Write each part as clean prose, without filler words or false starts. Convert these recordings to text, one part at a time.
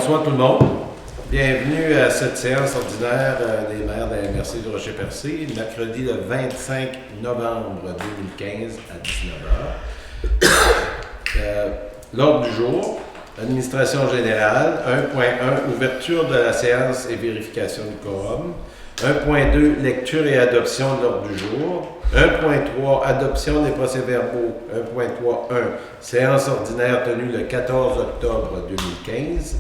bonsoir tout le monde. Bienvenue à cette séance ordinaire des maires de la MRC du Rocher-Percé, mercredi le 25 novembre 2015 à 19h. L'ordre du jour, administration générale, 1.1, ouverture de la séance et vérification du quorum. 1.2, lecture et adoption de l'ordre du jour. 1.3, adoption des procès-verbaux. 1.3.1, séance ordinaire tenue le 14 octobre 2015.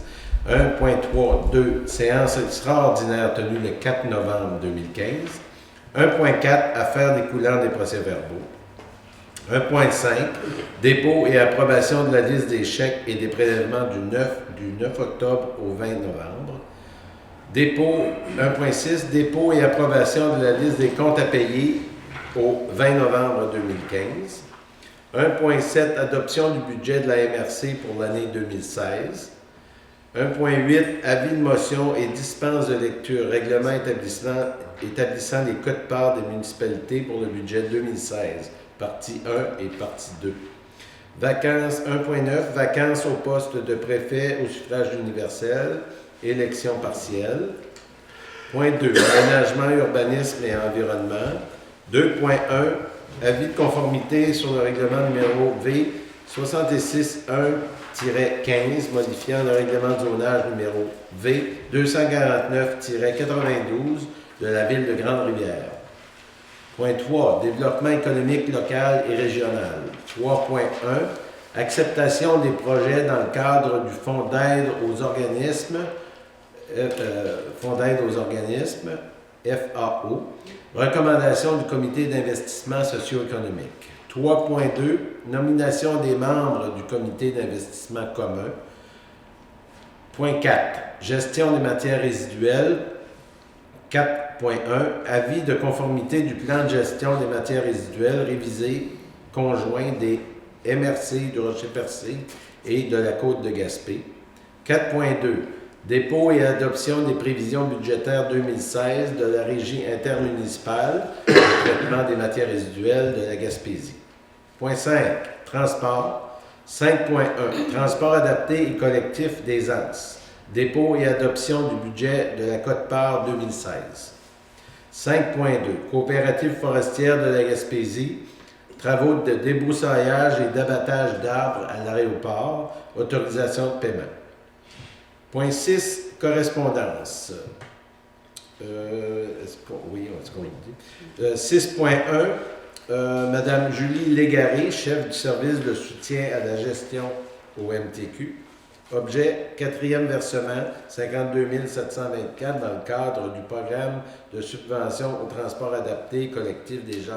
1.3.2, séance extraordinaire tenue le 4 novembre 2015. 1.4, affaires découlant des procès-verbaux. 1.5, dépôt et approbation de la liste des chèques et des prélèvements du 9 octobre au 20 novembre. Dépôt, 1.6, dépôt et approbation de la liste des comptes à payer au 20 novembre 2015. 1.7, adoption du budget de la MRC pour l'année 2016. 1.8, avis de motion et dispense de lecture, règlement établissant les quotes-parts des municipalités pour le budget 2016, partie 1 et partie 2. Vacances, 1.9, vacances au poste de préfet au suffrage universel, élection partielle. Point 2, aménagement, urbanisme et environnement. 2.1, avis de conformité sur le règlement numéro V 66.1-15, modifiant le règlement de zonage numéro V 249-92 de la ville de Grande-Rivière. Point 3, développement économique local et régional. 3.1, acceptation des projets dans le cadre du Fonds d'aide aux organismes, FAO. Recommandation du comité d'investissement socio-économique. 3.2, nomination des membres du comité d'investissement commun. Point 4, gestion des matières résiduelles. 4.1, avis de conformité du plan de gestion des matières résiduelles révisé conjoint des MRC du Rocher-Percé et de la Côte de Gaspé. 4.2, dépôt et adoption des prévisions budgétaires 2016 de la Régie intermunicipale de traitement des matières résiduelles de la Gaspésie. Point 5, transport. 5.1, transport adapté et collectif des ANS. Dépôt et adoption du budget de la quote-part 2016. 5.2, coopérative forestière de la Gaspésie. Travaux de débroussaillage et d'abattage d'arbres à l'aéroport. Autorisation de paiement. Point 6, correspondance. Oui, est-ce qu'on le dit? 6.1, Madame Julie Légaré, chef du service de soutien à la gestion au MTQ. Objet, 4e versement, 52 724 dans le cadre du programme de subvention au transport adapté collectif des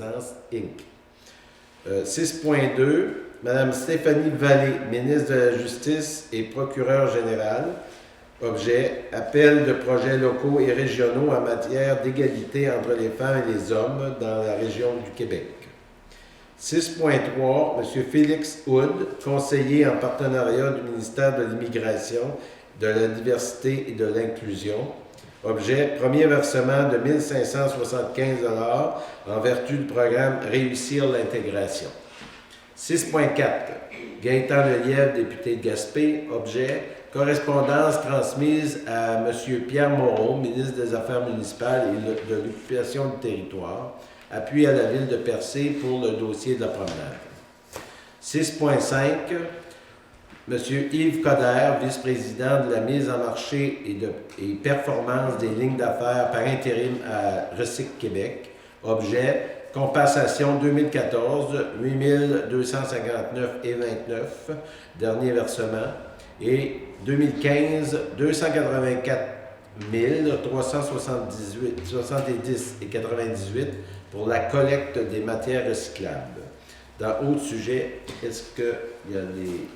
ANS, Inc. 6.2, Mme Stéphanie Vallée, ministre de la Justice et procureure générale. Objet, appel de projets locaux et régionaux en matière d'égalité entre les femmes et les hommes dans la région du Québec. 6.3, M. Félix Hood, conseiller en partenariat du ministère de l'Immigration, de la Diversité et de l'Inclusion. Objet, premier versement de 1 575 $ en vertu du programme Réussir l'intégration. 6.4, Gaëtan Lelièvre, député de Gaspé. Objet, correspondance transmise à M. Pierre Moreau, ministre des Affaires municipales et de l'occupation du territoire. Appui à la ville de Percé pour le dossier de la promenade. 6.5, M. Yves Coderre, vice-président de la mise en marché et performance des lignes d'affaires par intérim à Recyc Québec. Objet, compensation 2014, 8 259,29, dernier versement. Et 2015, 284 370,98 pour la collecte des matières recyclables. Dans autre sujet, est-ce qu'il y a des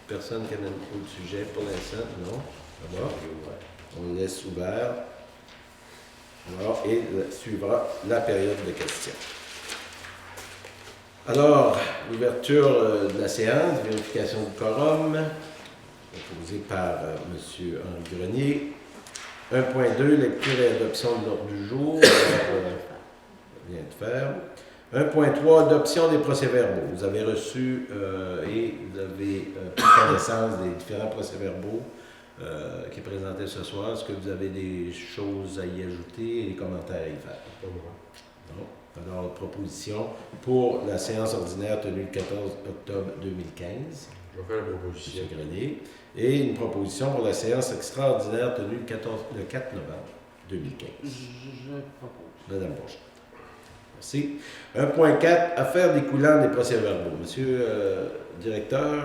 personnes qui ont un autre sujet pour l'instant? Non? Alors, on le laisse ouvert. Alors, et suivra la période de questions. Alors, l'ouverture de la séance, vérification du quorum, proposée par M. Henri Grenier. 1.2, lecture et adoption de l'ordre du jour. Vient de faire. 1.3, adoption des procès-verbaux. Vous avez reçu et vous avez pris connaissance des différents procès-verbaux qui est présenté ce soir. Est-ce que vous avez des choses à y ajouter et des commentaires à y faire? Non. Alors, proposition pour la séance ordinaire tenue le 14 octobre 2015. Je vais faire la proposition. M. Grenier. Et une proposition pour la séance extraordinaire tenue le 4 novembre 2015. Je propose. Madame Bourget. Merci. 1.4, affaires découlant des procès-verbaux. Monsieur directeur,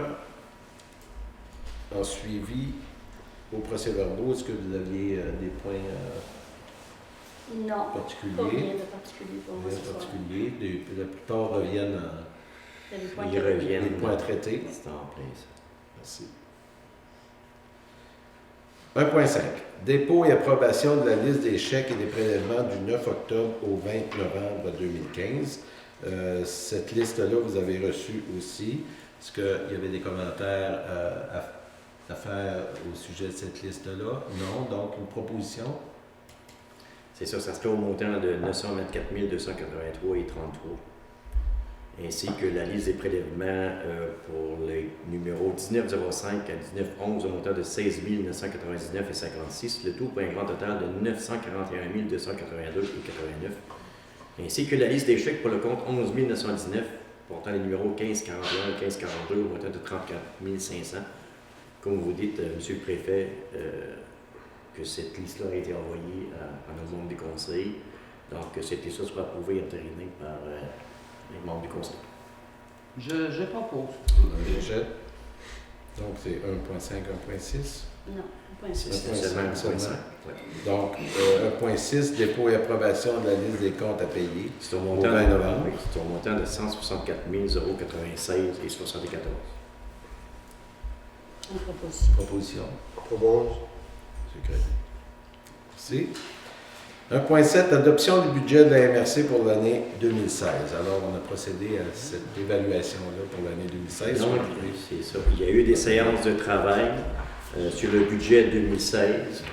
en suivi aux procès-verbaux, est-ce que vous aviez des points Non, pas particuliers? rien de particulier pour moi Rien ce de soir. particulier. La plupart reviennent Il y a des points Ils qui avaient- reviennent. les points traités. C'est en plein ça. Merci. 1.5. Dépôt et approbation de la liste des chèques et des prélèvements du 9 octobre au 20 novembre 2015. Cette liste-là, vous avez reçu aussi. Est-ce qu'il y avait des commentaires à faire au sujet de cette liste-là? Non. Donc, une proposition? C'est ça, ça se fait au montant de 924 283 et 33. Ainsi que la liste des prélèvements pour les numéros 1905 à 1911 au montant de 16 999 et 56, le tout pour un grand total de 941 282 et 89. Ainsi que la liste des chèques pour le compte 11 919 portant les numéros 1541 et 1542 au montant de 34 500. Comme vous dites, Monsieur le Préfet, que cette liste-là a été envoyée à nos membres du Conseil. Donc, que cette liste-là soit approuvée et entérinée par les membres du Conseil. Je propose. Déjà. Donc, c'est 1.5, 1.6. Non, point C'est six. seulement un point Seulement. 5. Ouais. Donc, 1.6, dépôt et approbation de la liste des comptes à payer. C'est au Au montant, 20 novembre. oui, c'est au montant de 164 096 et 74. Une proposition. Proposition. Propose. M. Grenier. Merci. 1.7, adoption du budget de la MRC pour l'année 2016. Alors, on a procédé à cette évaluation-là pour l'année 2016. Donc, c'est ça. Il y a eu des séances de travail sur le budget 2016.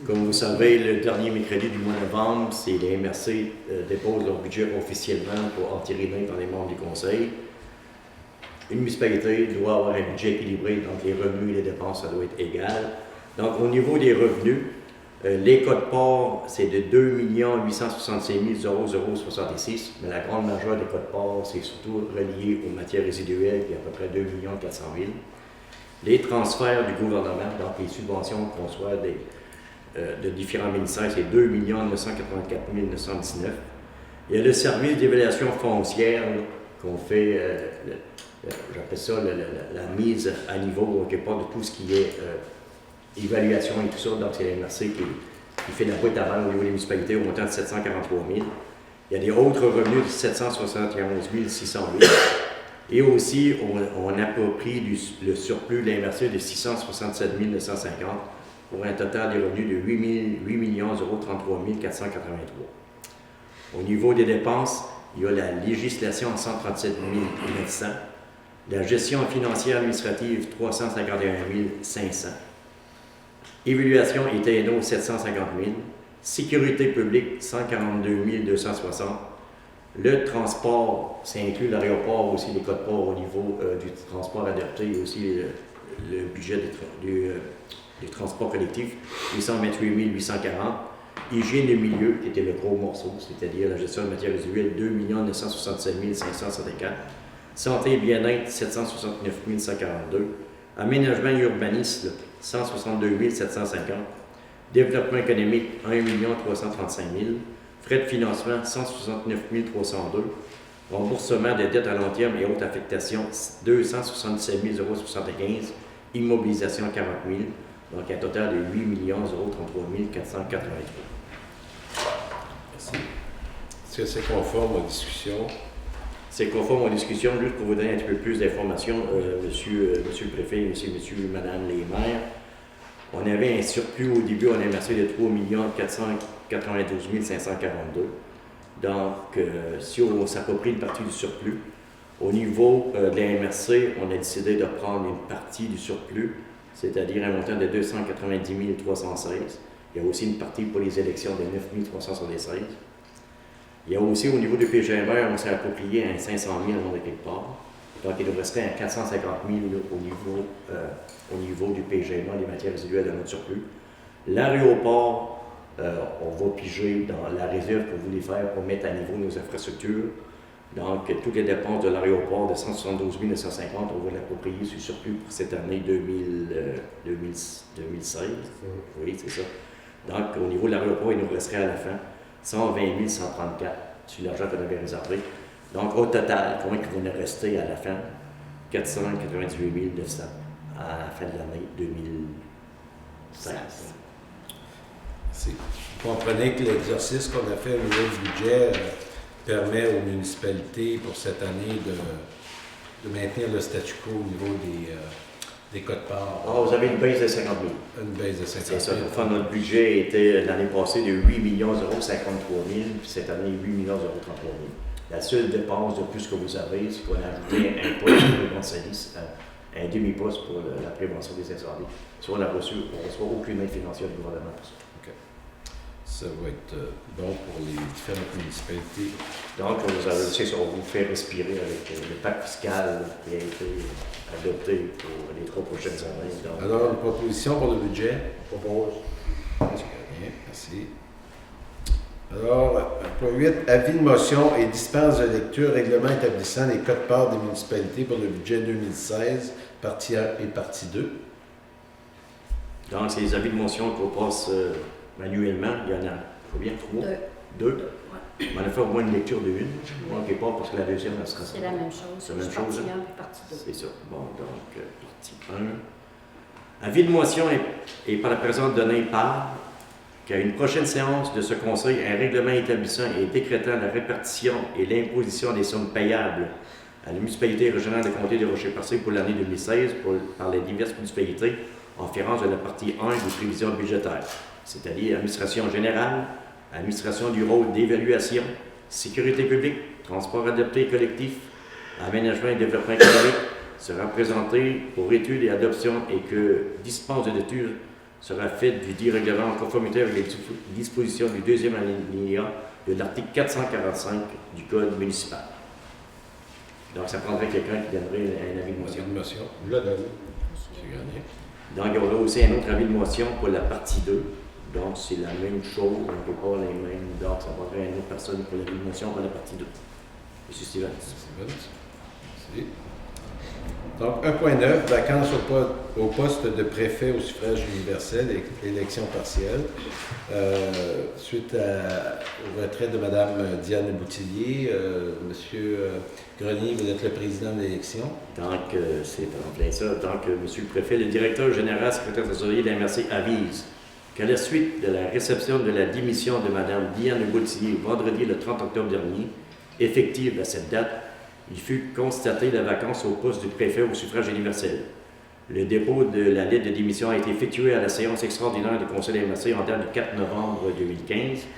Comme vous savez, le dernier mercredi du mois de novembre, c'est les MRC déposent leur budget officiellement pour entériner par les membres du Conseil. Une municipalité doit avoir un budget équilibré, donc les revenus et les dépenses, ça doit être égal. Donc, au niveau des revenus, les codes-parts, c'est de 2 866 066, mais la grande majeure des codes-parts, c'est surtout relié aux matières résiduelles, qui est à peu près 2 400 000. Les transferts du gouvernement, donc les subventions qu'on reçoit de différents ministères, c'est 2 984 919. Il y a le service d'évaluation foncière là, qu'on fait, j'appelle ça la mise à niveau, quelque part de tout ce qui est évaluation et tout ça. Donc, c'est la MRC qui fait la boîte à mal au niveau des municipalités au montant de 743 000. Il y a des autres revenus de 771 608. Et aussi, on approprie le surplus de la MRC de 667 950 pour un total des revenus de 8 033 483. Au niveau des dépenses, il y a la législation à 137 900, la gestion financière administrative 351 500, évaluation et TNO 750 000, sécurité publique 142 260, le transport, ça inclut l'aéroport aussi, les codes-parts au niveau du transport adapté et aussi le budget du transport collectif 828 840, hygiène des milieux qui était le gros morceau, c'est-à-dire la gestion de matières résiduelles 2 967 564, santé et bien-être 769 142, aménagement et urbanisme 162 750, développement économique 1 335 000, frais de financement 169 302, remboursement des dettes à long terme et autres affectations 277 075, immobilisation 40 000, donc un total de 8 033 483. Merci. Est-ce que c'est conforme aux discussions? C'est conforme aux discussions. Juste pour vous donner un petit peu plus d'informations, monsieur le préfet, monsieur, madame les maires, on avait un surplus au début, on a MRC de 3 492 542. Donc, si on s'approprie une partie du surplus, au niveau de la MRC, on a décidé de prendre une partie du surplus, c'est-à-dire un montant de 290 316. Il y a aussi une partie pour les élections de 9 376. Il y a aussi au niveau du PGMR, on s'est approprié un 500 000 à quelque part. Donc, il nous resterait un 450 000 au niveau du PGMA, des matières résiduelles de notre surplus. L'aéroport, on va piger dans la réserve que vous voulez faire pour mettre à niveau nos infrastructures. Donc, toutes les dépenses de l'aéroport de 172 950, on va l'approprier sur surplus pour cette année 2016. Oui, c'est ça. Donc, au niveau de l'aéroport, il nous resterait à la fin 120 134 sur l'argent qu'on avait réservé. Donc, au total, combien il va nous rester à la fin? 498 900 à la fin de l'année 2016. Vous comprenez que l'exercice qu'on a fait au niveau du budget permet aux municipalités pour cette année de maintenir le statu quo au niveau des cotes-parts. Ah, vous avez une baisse de 50 000. Une baisse de 50 000. C'est ça. Enfin, notre budget était l'année passée de 8 053 000, puis cette année 8 033 000. La seule dépense de plus que vous avez, c'est qu'on a ajouté un poste de prévention, un demi-poste pour la prévention des incendies. Si on l'a reçu, on ne reçoit aucune aide financière du gouvernement pour ça. Okay. Ça va être bon pour les différentes municipalités. Donc, c'est ça, on vous fait respirer avec le pacte fiscal qui a été adopté pour les 3 prochaines années. Donc, alors, une proposition pour le budget? on propose. Bien, merci. Alors, point 8, avis de motion et dispense de lecture, règlement établissant les cotes-parts des municipalités pour le budget 2016, partie 1 et partie 2. Donc, c'est les avis de motion qu'on passe manuellement. Il y en a combien? 3? 2. Ouais. On a fait au moins une lecture de une. Moi, qui pas, parce que la deuxième, elle sera. C'est la même chose. C'est la même Partie chose. 1 et partie 2. C'est ça. Bon, donc, partie 1. Avis de motion est par la présente donnée par qu'à une prochaine séance de ce Conseil, un règlement établissant et décrétant la répartition et l'imposition des sommes payables à la municipalité régionale de Comté des Rochers-Percés pour l'année 2016 par les diverses municipalités en référence de la partie 1 des prévisions budgétaires, c'est-à-dire administration générale, administration du rôle d'évaluation, sécurité publique, transport adapté et collectif, aménagement et développement économique, sera présenté pour étude et adoption et que dispense de lecture sera faite du dit règlement en conformité avec les dispositions du deuxième alinéa de l'article 445 du Code municipal. Donc, ça prendrait quelqu'un qui donnerait un avis de motion. Avis de motion. Je la donne. C'est gagné. Donc, il y aura aussi un autre avis de motion pour la partie 2. Donc, c'est la même chose, on ne peut pas les mêmes. Donc, ça prendrait une autre personne pour l'avis de motion pour la partie 2. Monsieur Stevens. Merci. Donc, 1.9, vacances au poste de préfet au suffrage universel et élection partielle. Suite au retrait de Mme Diane Boutillier, M. Grenier, vous êtes le président de l'élection. Donc, c'est en plein ça. Donc, Monsieur le préfet, le directeur général, secrétaire trésorier de la MRC avise qu'à la suite de la réception de la démission de Mme Diane Boutillier vendredi le 30 octobre dernier, effective à cette date, il fut constaté la vacance au poste du préfet au suffrage universel. Le dépôt de la lettre de démission a été effectué à la séance extraordinaire du Conseil de la MRC en date du 4 novembre 2015.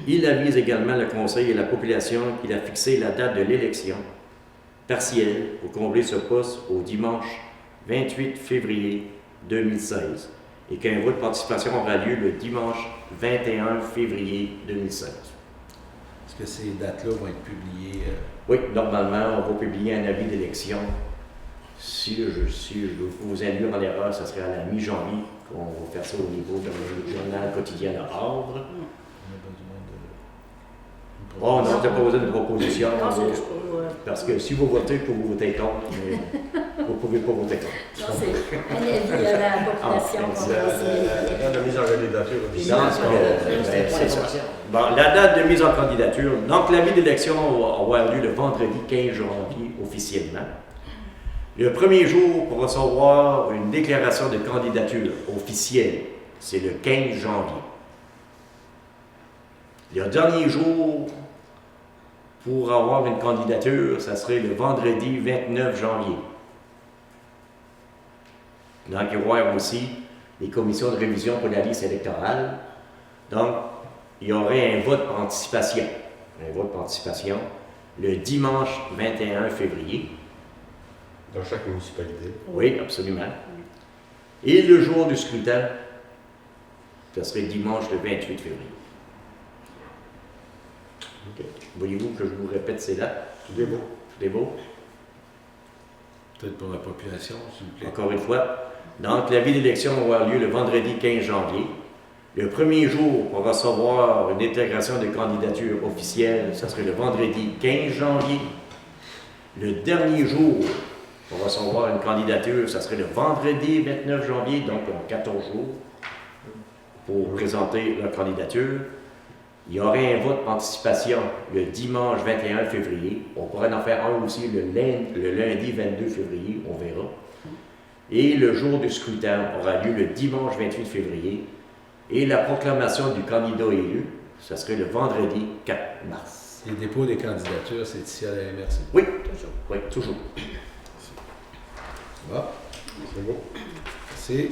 Il avise également le Conseil et la population qu'il a fixé la date de l'élection partielle pour combler ce poste au dimanche 28 février 2016 et qu'un vote de participation aura lieu le dimanche 21 février 2016. Est-ce que ces dates-là vont être publiées? Oui, normalement, on va publier un avis d'élection. Si je vous induire en erreur, ce serait à la mi-janvier qu'on va faire ça au niveau du journal quotidien de Havre. On a besoin de... Oh, on a posé une proposition. Non, c'est juste pour, Parce que si vous votez, vous pouvez voter contre, mais vous ne pouvez pas voter contre. non, c'est un avis à la population. Ah, La date de mise en candidature. C'est ça. Bon, la date de mise en candidature. Donc, l'avis d'élection va avoir lieu le vendredi 15 janvier officiellement. Le premier jour pour recevoir une déclaration de candidature officielle, c'est le 15 janvier. Le dernier jour pour avoir une candidature, ça serait le vendredi 29 janvier. Donc, il va y avoir aussi les commissions de révision pour la liste électorale. Donc, il y aurait un vote par anticipation. Un vote par anticipation le dimanche 21 février. Dans chaque municipalité. Oui, absolument. Et le jour du scrutin, ce serait dimanche le 28 février. OK. Voyez-vous que je vous répète ces dates? Tout est beau. Tout est beau? Peut-être pour la population, s'il vous plaît. Encore une fois, donc l'avis d'élection va avoir lieu le vendredi 15 janvier. Le premier jour pour recevoir une intégration de candidature officielle, ce serait le vendredi 15 janvier. Le dernier jour pour recevoir une candidature, ce serait le vendredi 29 janvier, donc on a 14 jours pour présenter la candidature. Il y aurait un vote d'anticipation le dimanche 21 février. On pourrait en faire un aussi le lundi 22 février, on verra. Et le jour du scrutin aura lieu le dimanche 28 février. Et la proclamation du candidat élu, ce serait le vendredi 4 mars. Les dépôts des candidatures, c'est ici à la MRC. Oui, oui, toujours. Bon. C'est beau. C'est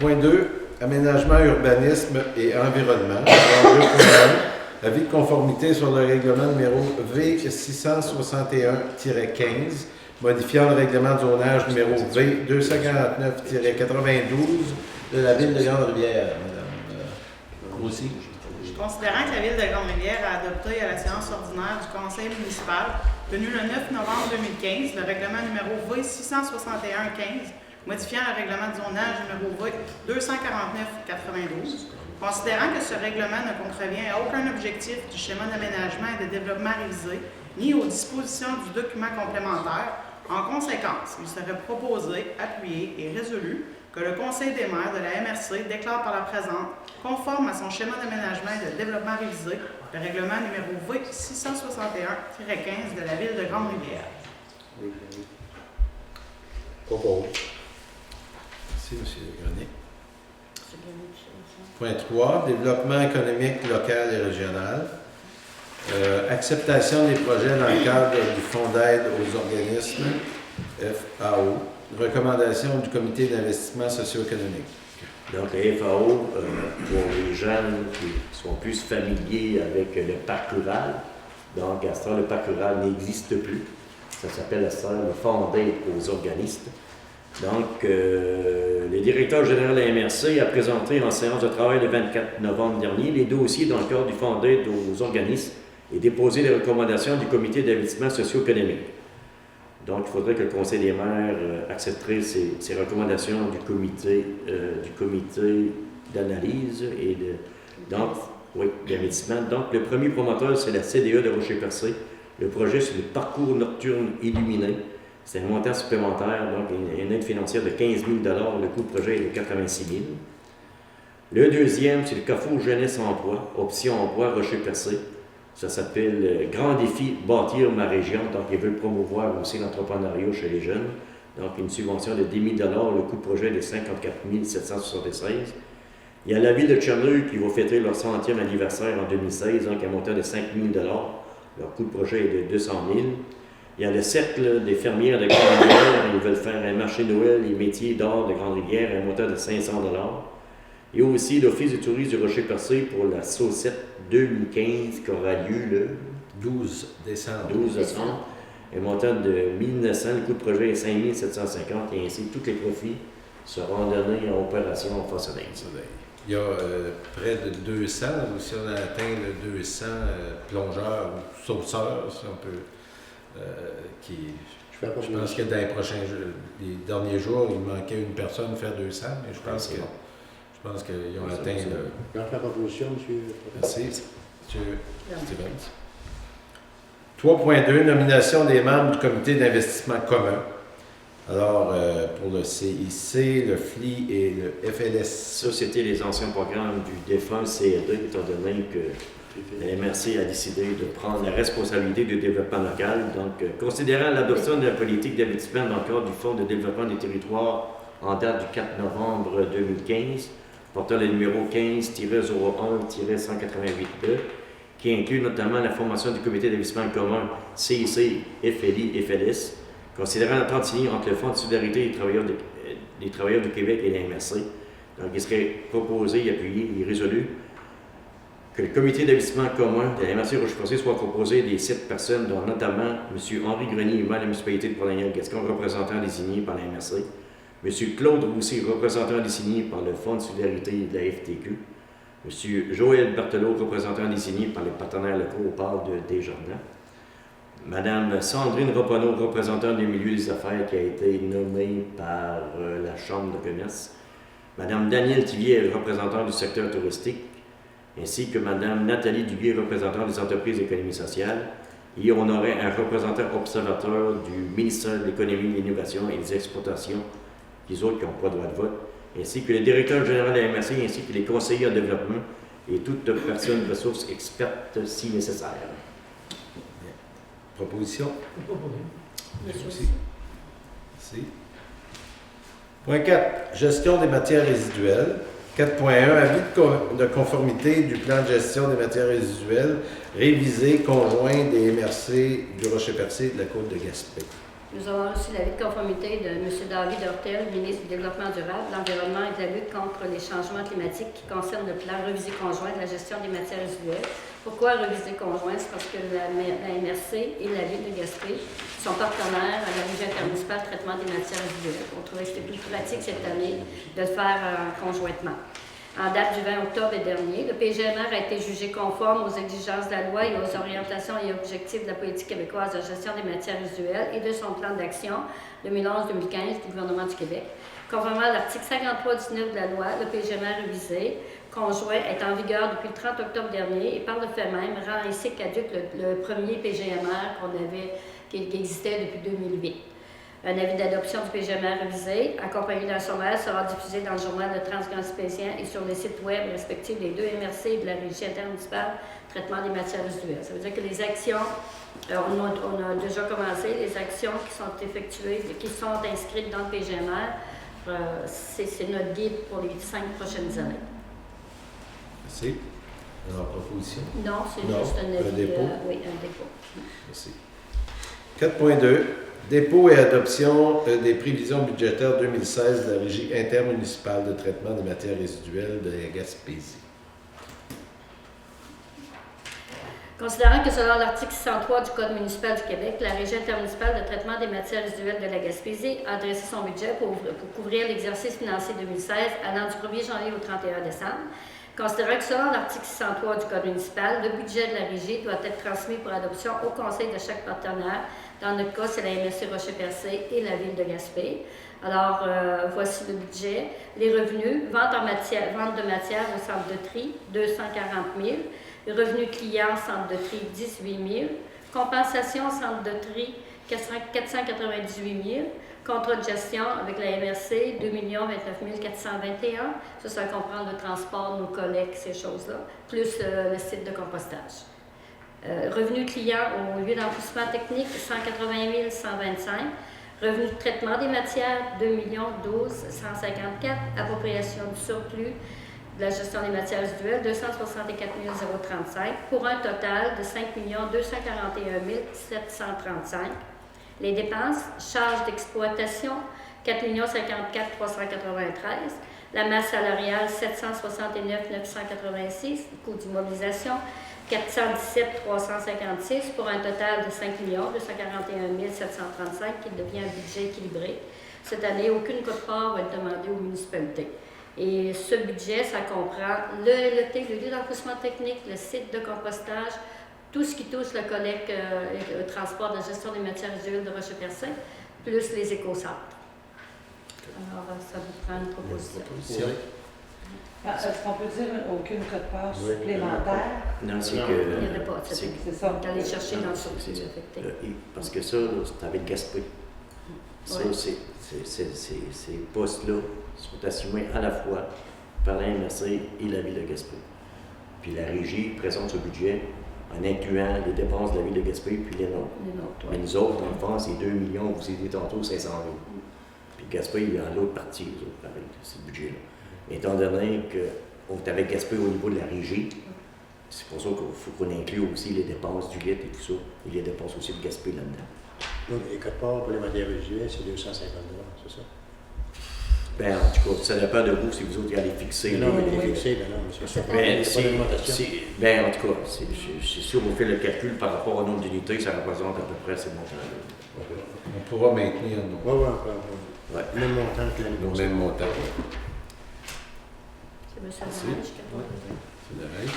point 2, aménagement, urbanisme et environnement. Alors, 2.1, avis de conformité sur le règlement numéro V661-15, modifiant le règlement de zonage numéro V249-92 de la ville de Grande-Rivière. Madame Grossi. Considérant que la Ville de Grande-Rivière a adopté à la séance ordinaire du Conseil municipal tenue le 9 novembre 2015 le règlement numéro V661-15 modifiant le règlement de zonage numéro V249-92, considérant que ce règlement ne contrevient à aucun objectif du schéma d'aménagement et de développement révisé, ni aux dispositions du document complémentaire, en conséquence, il serait proposé, appuyé et résolu que le Conseil des maires de la MRC déclare par la présente, conforme à son schéma d'aménagement et de développement révisé, le règlement numéro V661-15 de la Ville de Grande-Rivière. Propose. Merci, M. Grenier. Point 3, développement économique local et régional. Acceptation des projets dans le cadre du Fonds d'aide aux organismes, FAO. Recommandation du Comité d'investissement socio-économique. Donc, la FAO, pour les jeunes qui sont plus familiers avec le parc rural, donc à ce temps, le parc rural n'existe plus. Ça s'appelle à ce temps le Fonds d'aide aux organismes. Donc, le directeur général de la MRC a présenté en séance de travail le 24 novembre dernier les dossiers dans le cadre du Fonds d'aide aux organismes et déposé les recommandations du Comité d'investissement socio-économique. Donc, il faudrait que le Conseil des maires accepterait ces recommandations du comité d'analyse et d'investissement. Donc, le premier promoteur, c'est la CDE de Rocher-Percé. Le projet, c'est le parcours nocturne illuminé. C'est un montant supplémentaire, donc une aide financière de 15 000 $. Le coût du projet est de 86 000 $. Le deuxième, c'est le Carrefour Jeunesse Emploi, option emploi Rocher-Percé. Ça s'appelle Grand défi bâtir ma région. Donc, ils veulent promouvoir aussi l'entrepreneuriat chez les jeunes. Donc, une subvention de 10 000 $. Le coût de projet est de 54 776 $. Il y a la ville de Tchernobyl qui va fêter leur 100e anniversaire en 2016, donc un montant de 5 000 $. Leur coût de projet est de 200 000 $. Il y a le Cercle des fermières de Grande-Rivière. Ils veulent faire un marché Noël et métiers d'art de Grande-Rivière, un montant de 500 $. Il y a aussi l'Office du tourisme du Rocher-Percé pour la Saucette 2015 qui aura lieu le 12 décembre. 12 décembre. Un montant de 1 900, le coût de projet est 5 750 et ainsi tous les profits seront donnés en opération Fossonnaise. Il y a près de 200, ou si on a atteint le 200 plongeurs ou sauceurs, si on peut, je pense que dans les les derniers jours, il manquait une personne faire 200, mais je pense qu'ils ont atteint le... Je vais faire proposition, monsieur. Merci, M. Stevens. 3.2, nomination des membres du comité d'investissement commun. Alors, pour le CIC, le FLI et le FLS. Ça, c'était les anciens programmes du défunt CRD, étant donné que la MRC a décidé de prendre la responsabilité du développement local. Donc, considérant l'adoption de la politique d'investissement dans le cadre du Fonds de développement des territoires en date du 4 novembre 2015, portant le numéro 15-01-188-2, qui inclut notamment la formation du comité d'investissement commun CIC, FLI et FLS, considérant l'entente signée entre le Fonds de solidarité des travailleurs du Québec et la MRC. Donc, il serait proposé, appuyé et résolu que le comité d'investissement commun de la MRC Rocher-Percé soit composé des 7 personnes, dont notamment M. Henri Grenier, maire de la municipalité de Pointe-Gascon, représentant désigné par la MRC, M. Claude Roussy, représentant désigné par le Fonds de solidarité de la FTQ, M. Joël Berthelot, représentant désigné par les partenaires locaux, on parle de Desjardins, Madame Sandrine Raponneau, représentante du milieu des affaires, qui a été nommée par la Chambre de commerce. Madame Danielle Tillier, représentante du secteur touristique, ainsi que Madame Nathalie Duguay, représentante des entreprises d'économie sociale. Et on aurait un représentant observateur du ministère de l'Économie, de l'Innovation et des Exportations, les autres qui n'ont pas droit de vote, ainsi que le directeur général de la MRC, ainsi que les conseillers en développement et toute personne de ressources expertes si nécessaire. Proposition? Monsieur Aussi. Merci. Point 4. Gestion des matières résiduelles. 4.1. Avis de conformité du plan de gestion des matières résiduelles révisé conjoint des MRC du Rocher-Percé et de la Côte-de-Gaspé. Nous avons reçu l'avis de conformité de M. David Hortel, ministre du Développement durable, de l'Environnement et de la lutte contre les changements climatiques qui concerne le plan révisé conjoint de la gestion des matières résiduelles. Pourquoi révisé conjoint? C'est parce que la MRC et la Ville de Gaspé sont partenaires à la Régie intermunicipale de traitement des matières résiduelles. On trouvait que c'était plus pratique cette année de le faire conjointement. En date du 20 octobre dernier, le PGMR a été jugé conforme aux exigences de la loi et aux orientations et objectifs de la politique québécoise de gestion des matières résiduelles et de son plan d'action 2011-2015 du gouvernement du Québec. Conformément à l'article 53-19 de la loi, le PGMR révisé conjoint est en vigueur depuis le 30 octobre dernier et par le fait même rend ainsi caduc le premier PGMR qui existait depuis 2008. Un avis d'adoption du PGMR révisé, accompagné d'un sommaire, sera diffusé dans le journal de Transgaspésien et sur les sites web respectifs des deux MRC et de la Régie intermunicipale traitement des matières résiduelles. Ça veut dire que les actions, on a déjà commencé, les actions qui sont effectuées, qui sont inscrites dans le PGMR, c'est notre guide pour les 5 prochaines années. Merci. Alors, proposition? Non, c'est Non, juste un avis. un dépôt? Oui, un dépôt. Merci. 4.2. Dépôt et adoption des prévisions budgétaires 2016 de la Régie intermunicipale de traitement des matières résiduelles de la Gaspésie. Considérant que selon l'article 603 du Code municipal du Québec, la Régie intermunicipale de traitement des matières résiduelles de la Gaspésie a dressé son budget pour couvrir l'exercice financier 2016 allant du 1er janvier au 31 décembre. Considérant que selon l'article 603 du Code municipal, le budget de la Régie doit être transmis pour adoption au conseil de chaque partenaire. Dans notre cas, c'est la MRC Rocher-Percé et la Ville de Gaspé. Alors, voici le budget. Les revenus, vente de matière au centre de tri, 240 000. Les revenus clients, centre de tri, 18 000. Compensation, centre de tri, 498 000. Contrat de gestion avec la MRC, 2 29 421. Ça comprend le transport, nos collectes, ces choses-là, plus le site de compostage. Revenus clients au lieu d'enfouissement technique, 180 125. Revenus de traitement des matières, 2 12 154. Appropriation du surplus de la gestion des matières résiduelles, 264 035, pour un total de 5 241 735. Les dépenses, charges d'exploitation, 4 54 393. La masse salariale, 769 986. Le coût d'immobilisation, 417 356 pour un total de 5 241 735 qui devient un budget équilibré. Cette année, aucune quote-part va être demandée aux municipalités. Et ce budget, ça comprend le lieu d'enfouissement technique, le site de compostage, tout ce qui touche le collecte, le transport de la gestion des matières résiduelles de Rocher-Percé, plus les éco-centres. Alors, ça vous prend une proposition. Est-ce qu'on peut dire aucune quote-part supplémentaire? Non, c'est Non. que... Il n'y en a pas. C'est ça. On est allé chercher dans le surplus c'est ça. affecté. Parce que ça, c'est avec Gaspé. Ça, Ouais. ces postes-là sont assumés à la fois par la MRC et la Ville de Gaspé. Puis la Régie présente ce budget en incluant les dépenses de la Ville de Gaspé puis les nôtres. Ouais. Mais nous autres, dans le fond, c'est 2 millions, vous avez dit tantôt 500 000. Puis Gaspé, il est dans l'autre partie, les autres, pareil, ce budget-là. Étant donné qu'on est avec Gaspé au niveau de la Régie, c'est pour ça qu'il faut qu'on inclue aussi les dépenses du GIT et tout ça, et les dépenses aussi de Gaspé là-dedans. Donc, les quote-parts pour les matières résiduelles, c'est 250 $, c'est ça? Ben, en tout cas, ça dépend de vous si vous autres allez fixer. Non, les- mais les- les fixés, non, mais c'est ça. Ben, Il n'y a pas d'augmentation. ben, en tout cas, c'est sûr, on fait le calcul par rapport au nombre d'unités, ça représente à peu près ces montants-là. On pourra maintenir nos, Oui, oui, Ouais. Même montant que l'année nos passée. mêmes montants. C'est monsieur Merci. Lamarche qui a C'est pareil.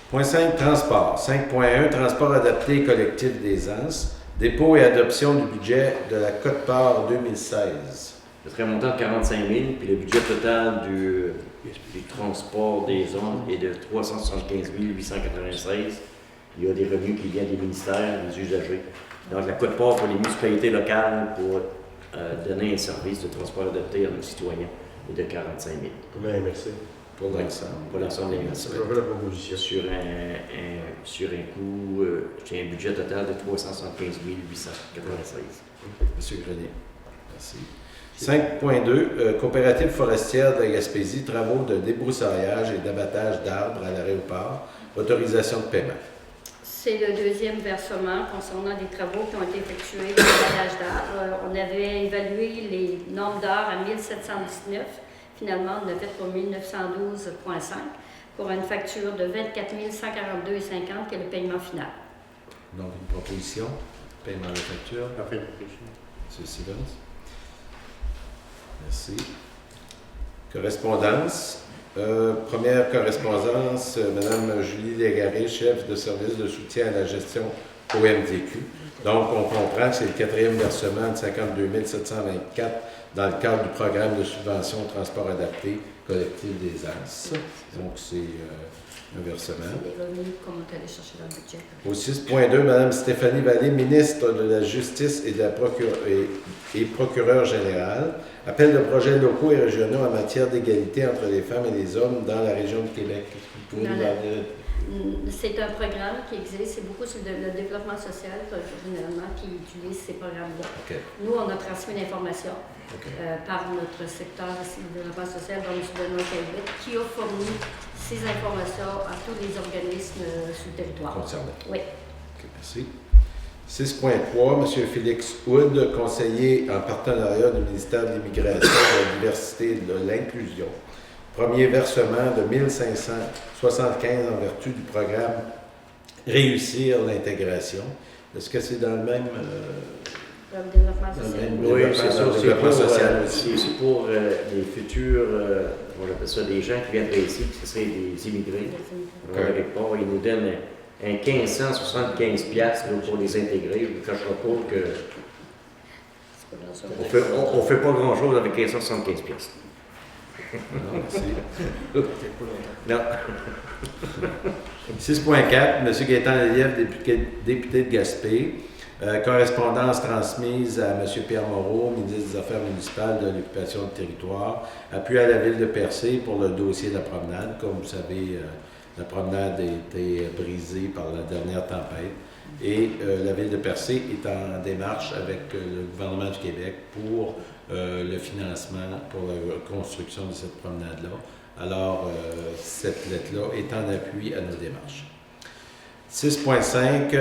Point 5, transport. 5.1, transport adapté et collectif des ANS. Dépôt et adoption du budget de la quote-part 2016. Ce serait un montant de 45 000, puis le budget total du transport des hommes est de 375 896. Il y a des revenus qui viennent des ministères, des usagers. Donc, la quote-part pour les municipalités locales pour donner un service de transport adapté à nos citoyens est de 45 000. Bien, merci. Pour l'ensemble. Pour l'ensemble des Je municipalités. vais la proposition. Sur un coût, j'ai un budget total de 375 896. Monsieur Grenier. Merci. 5.2, coopérative forestière de la Gaspésie, travaux de débroussaillage et d'abattage d'arbres à l'aéroport, autorisation de paiement. C'est le deuxième versement concernant des travaux qui ont été effectués dans l'abattage d'arbres. On avait évalué les nombres d'heures à 1719. Finalement, on a fait pour 1912,5 pour une facture de 24 142,50 qui est le paiement final. Donc, une proposition, paiement de facture. Parfait, proposition. M. Stevens. Merci. Correspondance. Première correspondance, Mme Julie Légaré, chef de service de soutien à la gestion au MDQ. Donc, on comprend que c'est le quatrième versement de 52 724 dans le cadre du programme de subvention au transport adapté collectif des AS. Donc, c'est un versement. C'est des revenus qu'on est allé chercher dans le budget. Au 6.2, Mme Stéphanie Vallée, ministre de la Justice et de la procureure générale, appel de projets locaux et régionaux en matière d'égalité entre les femmes et les hommes dans la région de Québec. Vous pouvez nous en dire? C'est un programme qui existe, c'est beaucoup sur le développement social, généralement, qui utilise ces programmes-là. OK. Nous, on a transmis l'information OK. par notre secteur ici, de développement social dans le Benoît Québec, qui a fourni ces informations à tous les organismes sur le territoire. Concerné. Oui. OK, merci. 6.3, M. Félix Hood, conseiller en partenariat du ministère de l'Immigration, de la Diversité et de l'Inclusion. Premier versement de 1575 en vertu du programme Réussir l'intégration. Est-ce que c'est dans le même... Dans le développement dans le social. même Oui, développement, c'est ça. dans le C'est développement pour, social aussi? c'est pour les futurs, on appelle ça des gens qui viendraient ici, ce seraient des immigrés. Quelque part, ils nous donnent un 1575 piastres pour les intégrer. Je ne vous cacherai pas que on fait pas grand-chose avec 1575 piastres. Non, merci. Non. 6.4, M. Gaétan Lelièvre, député de Gaspé. Correspondance transmise à M. Pierre Moreau, ministre des Affaires municipales de l'occupation du territoire. Appui à la ville de Percé pour le dossier de la promenade. Comme vous savez, la promenade a été brisée par la dernière tempête. Et la ville de Percé est en démarche avec le gouvernement du Québec pour le financement pour la construction de cette promenade-là. Alors, cette lettre-là est en appui à nos démarches. 6.5,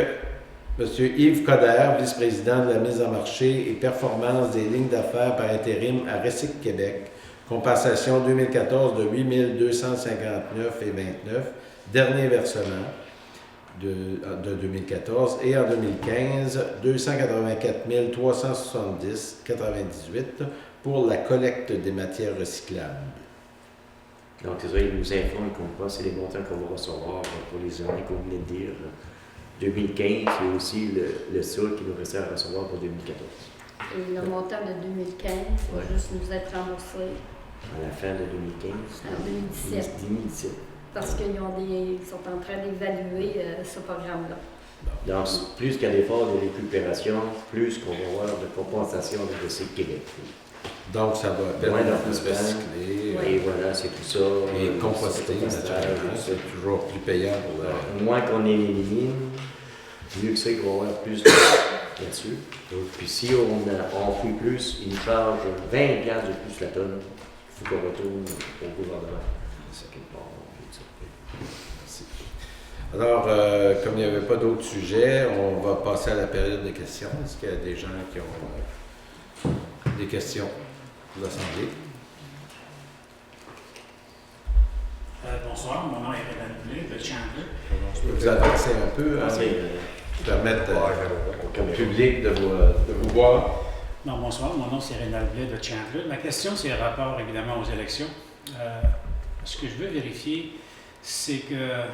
M. Yves Coder, vice-président de la mise en marché et performance des lignes d'affaires par intérim à Recic Québec, compensation 2014 de 8 259,29, dernier versement de 2014, et en 2015, 284 370,98 pour la collecte des matières recyclables. Donc, c'est ça, ils nous informent qu'on c'est les montants qu'on va recevoir pour les années qu'on venait de dire. 2015, et aussi le sol qui nous restait à recevoir pour 2014. Et le montant de 2015 va juste nous être remboursé À la fin de 2015. en 2017. 2017. Parce qu'ils sont en train d'évaluer ce programme-là. Donc, plus qu'il y a d'efforts de récupération, plus qu'on va avoir de compensation de Recic Québec. Donc, ça va permettre de se recycler Et voilà, c'est tout ça. et composter, c'est naturellement. C'est toujours plus payant pour la... Moins qu'on élimine, mieux que c'est qu'on va avoir plus là-dessus. Puis si on fait plus, il nous charge 20$ de plus la tonne, il faut qu'on retourne au gouvernement. C'est ça quelque part. Merci. Alors, comme il n'y avait pas d'autres sujets, on va passer à la période de questions. Est-ce qu'il y a des gens qui ont des questions pour l'Assemblée? Bonsoir, mon nom est Renan Blais de Chandler. Je peux vous avancer un peu, permettre au public de vous voir. Non, bonsoir, mon nom c'est Renan Blais de Chandler. Ma question, c'est rapport évidemment aux élections. Ce que je veux vérifier, c'est que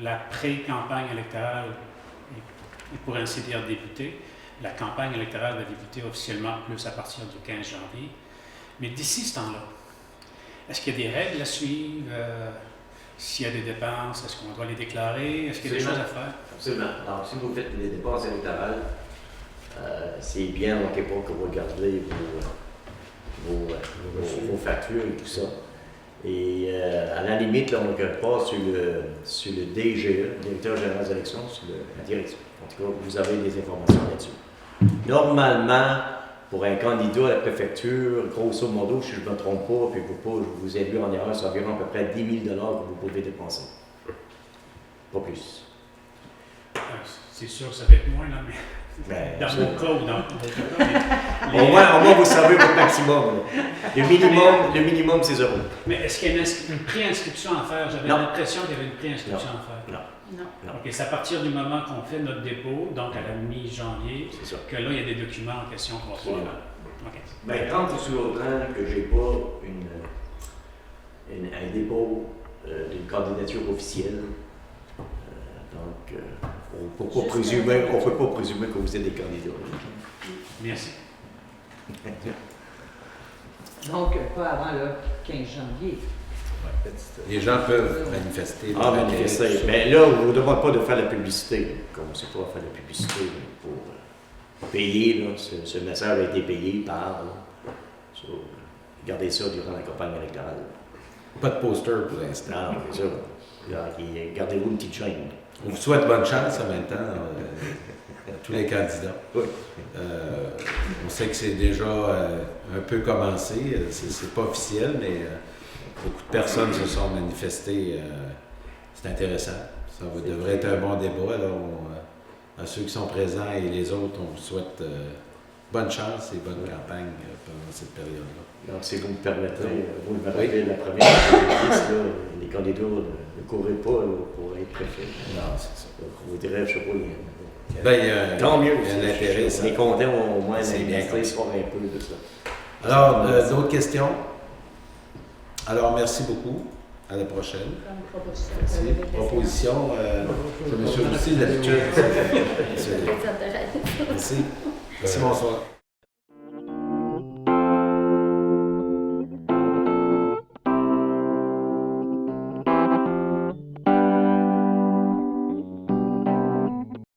la pré-campagne électorale, et pour ainsi dire député, la campagne électorale va débuter officiellement plus à partir du 15 janvier. Mais d'ici ce temps-là, est-ce qu'il y a des règles à suivre? S'il y a des dépenses, est-ce qu'on doit les déclarer? Est-ce qu'il y a des choses à faire? Absolument. Donc, si vous faites des dépenses électorales, c'est bien donc, pas que vous regardez vos factures et tout ça. Et à la limite, là, on ne regarde pas sur le DGE, le directeur général des élections, sur la direction. En tout cas, vous avez des informations là-dessus. Normalement, pour un candidat à la préfecture, grosso modo, si je ne me trompe pas, puis pour pas vous induire en erreur, c'est environ à peu près 10 000 $ que vous pouvez dépenser. Pas plus. C'est sûr que ça va être moins, là, mais Ben, dans mon cas ou dans d'autres cas. Au moins, vous savez votre maximum. Là. Le minimum, c'est 0. Mais est-ce qu'il y a une préinscription à faire? J'avais Non. l'impression qu'il y avait une préinscription à faire. Non, Non. OK, c'est à partir du moment qu'on fait notre dépôt, donc à la mi-janvier, c'est ça. que là, il y a des documents en question qu'on Absolument. fait. OK. Ben, quand tu surprends que j'ai pas un dépôt d'une candidature officielle, donc on ne peut pas présumer que vous êtes des candidats. Merci. Donc, pas avant le 15 janvier. Les gens peuvent manifester. Manifester. Mais là, on ne vous demande pas de faire la publicité. Commencez pas à faire la publicité pour payer. Là. Ce message a été payé par. Gardez ça durant la campagne électorale. Pas de poster pour l'instant. Non, c'est ça. Gardez-vous une petite chaîne. On vous souhaite bonne chance en même temps à tous les candidats. Oui. On sait que c'est déjà un peu commencé. C'est pas officiel, mais beaucoup de personnes se sont manifestées. C'est intéressant. Ça devrait être un bon débat. Alors, à ceux qui sont présents et les autres, on vous souhaite bonne chance et bonne campagne pendant cette période-là. Donc, si vous me permettez, vous me rappelez la première liste, les candidats ne courraient pas là, pour être préfet. Non, c'est ça. Donc, on vous dirait, je ne sais pas, Tant mieux. Il y a un intérêt. On est content au moins C'est bien d'investir un peu de ça. Alors, d'autres questions? Alors, merci beaucoup. À la prochaine. Comme proposition. Merci. Proposition, c'est M. Roussy, d'habitude. Merci. Merci, bonsoir.